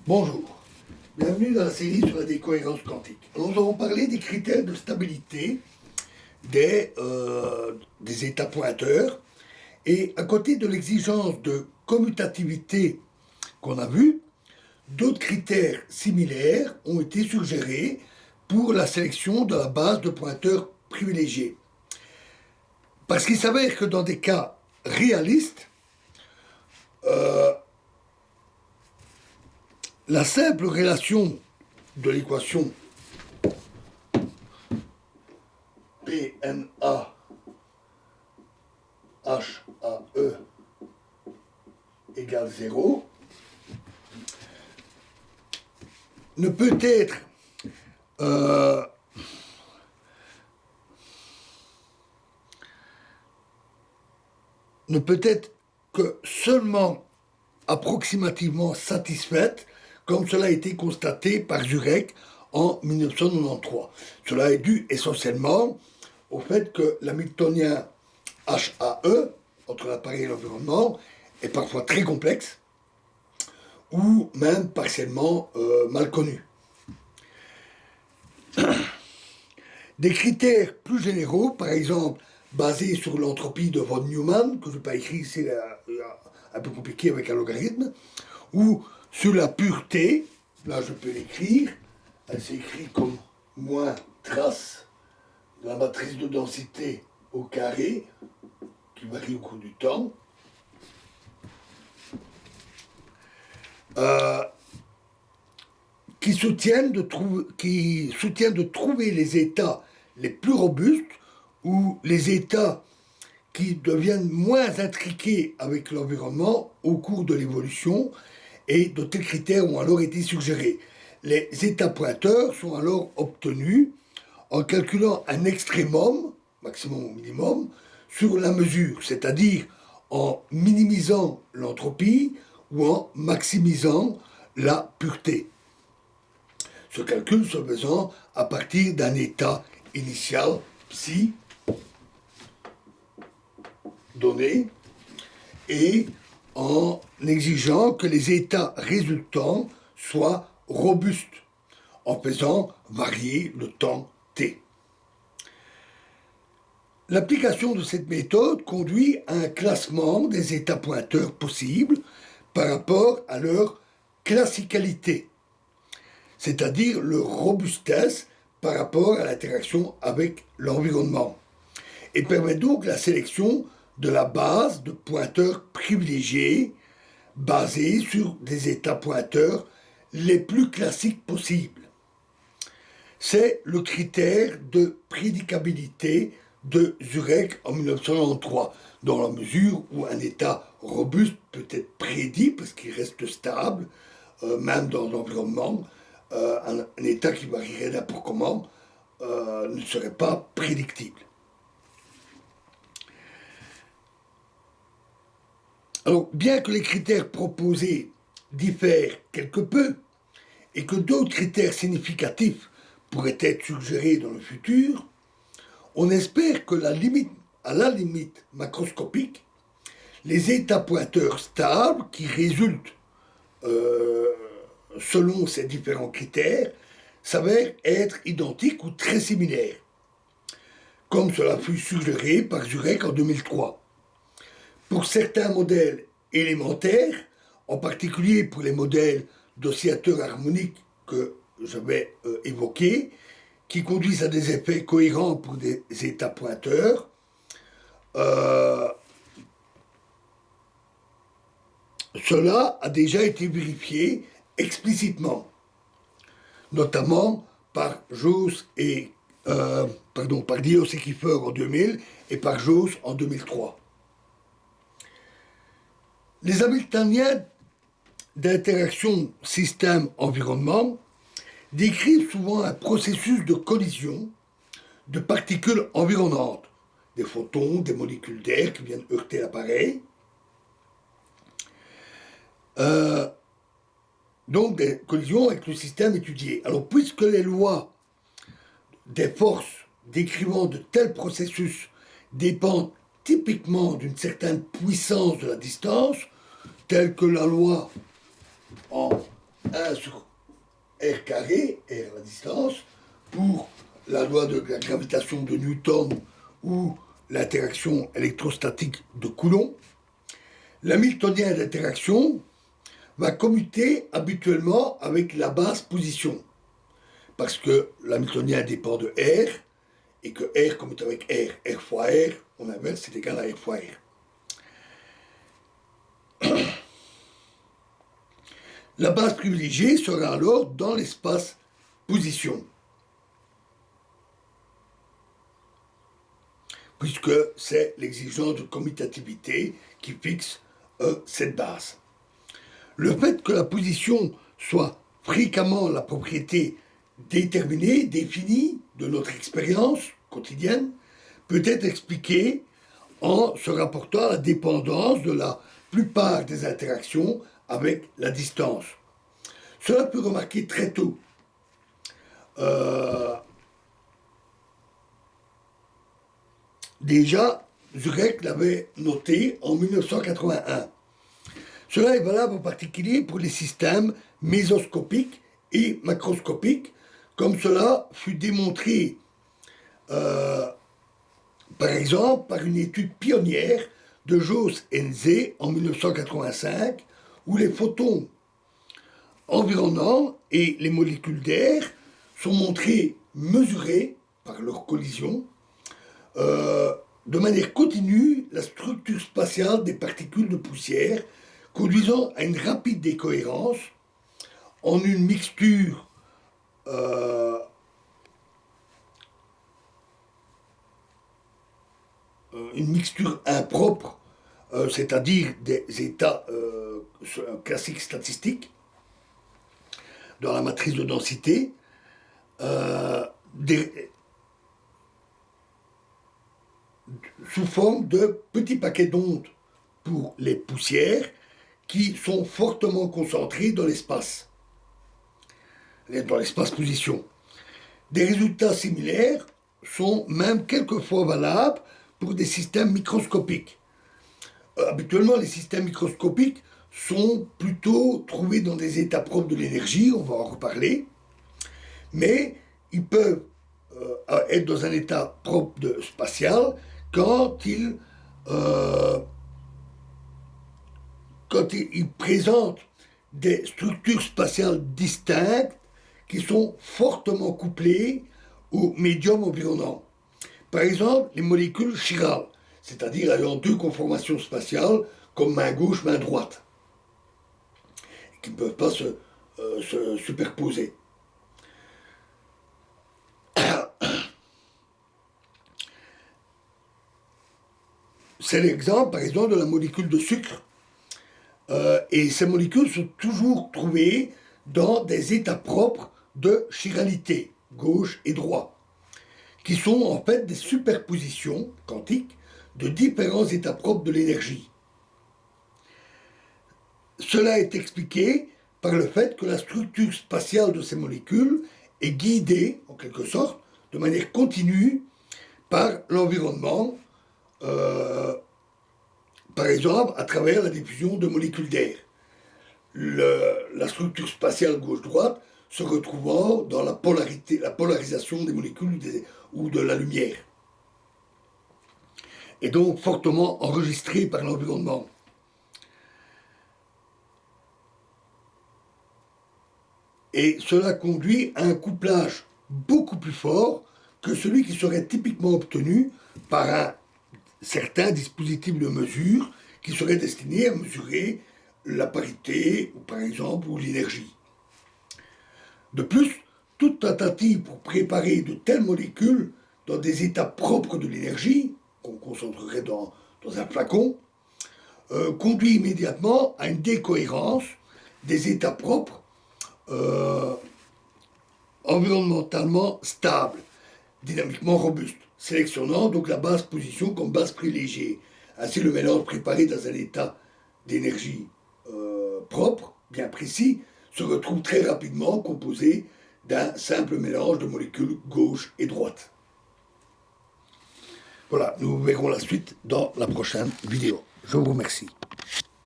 Bonjour, bienvenue dans la série sur la décohérence quantique. Nous allons parler des critères de stabilité des états pointeurs et à côté de l'exigence de commutativité qu'on a vue, d'autres critères similaires ont été suggérés pour la sélection de la base de pointeurs privilégiés. Parce qu'il s'avère que dans des cas réalistes, la simple relation de l'équation PNA HAE égale 0 ne peut être que seulement approximativement satisfaite, comme cela a été constaté par Jurek en 1993. Cela est dû essentiellement au fait que l'hamiltonien HAE, entre l'appareil et l'environnement, est parfois très complexe, ou même partiellement mal connu. Des critères plus généraux, par exemple, basés sur l'entropie de von Neumann, que je n'ai pas écrit, c'est un peu compliqué avec un logarithme, ou sur la pureté, là je peux l'écrire, elle s'écrit comme moins trace de la matrice de densité au carré, qui varie au cours du temps. Qui soutiennent de trouver les états les plus robustes ou les états qui deviennent moins intriqués avec l'environnement au cours de l'évolution, et de tels critères ont alors été suggérés. Les états pointeurs sont alors obtenus en calculant un extrémum, maximum ou minimum, sur la mesure, c'est-à-dire en minimisant l'entropie ou en maximisant la pureté. Ce calcul se faisant à partir d'un état initial psi donné et en exigeant que les états résultants soient robustes en faisant varier le temps t. L'application de cette méthode conduit à un classement des états pointeurs possibles par rapport à leur classicalité, c'est-à-dire leur robustesse par rapport à l'interaction avec l'environnement, et permet donc la sélection de la base de pointeurs privilégiés basés sur des états pointeurs les plus classiques possibles. C'est le critère de prédicabilité de Jurek en 1993, dans la mesure où un état robuste peut être prédit parce qu'il reste stable, même dans l'environnement. Un état qui varierait n'importe comment ne serait pas prédictible. Alors, bien que les critères proposés diffèrent quelque peu et que d'autres critères significatifs pourraient être suggérés dans le futur, on espère que à la limite macroscopique, les états pointeurs stables qui résultent selon ces différents critères s'avèrent être identiques ou très similaires, comme cela fut suggéré par Jurek en 2003. Pour certains modèles élémentaires, en particulier pour les modèles d'oscillateurs harmoniques que j'avais évoqués, qui conduisent à des effets cohérents pour des états pointeurs, cela a déjà été vérifié explicitement, notamment par Gauss par Dios et Kiefer en 2000 et par Gauss en 2003. Les Hamiltoniens d'interaction système-environnement décrivent souvent un processus de collision de particules environnantes, des photons, des molécules d'air qui viennent heurter l'appareil. Donc des collisions avec le système étudié. Alors puisque les lois des forces décrivant de tels processus dépendent typiquement d'une certaine puissance de la distance, telle que la loi en 1 1 sur r carré, r la distance, pour la loi de la gravitation de Newton ou l'interaction électrostatique de Coulomb. L'hamiltonien d'interaction va commuter habituellement avec la basse position, parce que l'hamiltonien dépend de R, et que R commute avec R fois R, on inverse, c'est égal à R fois R. La base privilégiée sera alors dans l'espace position, puisque c'est l'exigence de commutativité qui fixe cette base. Le fait que la position soit fréquemment la propriété déterminée, définie de notre expérience quotidienne, peut être expliqué en se rapportant à la dépendance de la plupart des interactions avec la distance. Cela peut remarquer très tôt. Déjà, Zurek l'avait noté en 1981. Cela est valable en particulier pour les systèmes mésoscopiques et macroscopiques, comme cela fut démontré par exemple par une étude pionnière de Jos et Nze en 1985, où les photons environnants et les molécules d'air sont montrés mesurer par leur collision de manière continue la structure spatiale des particules de poussière, conduisant à une rapide décohérence en une mixture impropre, c'est-à-dire des états classiques statistiques dans la matrice de densité, sous forme de petits paquets d'ondes pour les poussières qui sont fortement concentrés dans l'espace position. Des résultats similaires sont même quelquefois valables pour des systèmes microscopiques. Habituellement, les systèmes microscopiques sont plutôt trouvés dans des états propres de l'énergie, on va en reparler, mais ils peuvent être dans un état propre de spatial quand ils présentent des structures spatiales distinctes qui sont fortement couplées au médium environnant. Par exemple, les molécules chirales, c'est-à-dire ayant deux conformations spatiales comme main gauche, main droite, qui ne peuvent pas se superposer. C'est l'exemple, par exemple, de la molécule de sucre. Et ces molécules sont toujours trouvées dans des états propres de chiralité, gauche et droit, qui sont en fait des superpositions quantiques de différents états propres de l'énergie. Cela est expliqué par le fait que la structure spatiale de ces molécules est guidée, en quelque sorte, de manière continue par l'environnement, par exemple à travers la diffusion de molécules d'air. La structure spatiale gauche-droite se retrouvant dans la polarisation des molécules ou de la lumière, et donc fortement enregistrée par l'environnement. Et cela conduit à un couplage beaucoup plus fort que celui qui serait typiquement obtenu par un certain dispositif de mesure qui serait destiné à mesurer la parité, par exemple, ou l'énergie. De plus, toute tentative pour préparer de telles molécules dans des états propres de l'énergie, qu'on concentrerait dans un flacon, conduit immédiatement à une décohérence des états propres environnementalement stables, dynamiquement robustes, sélectionnant donc la basse position comme base privilégiée. Ainsi, le mélange préparé dans un état d'énergie propre, bien précis, se retrouve très rapidement composé d'un simple mélange de molécules gauche et droite. Voilà, nous verrons la suite dans la prochaine vidéo. Je vous remercie.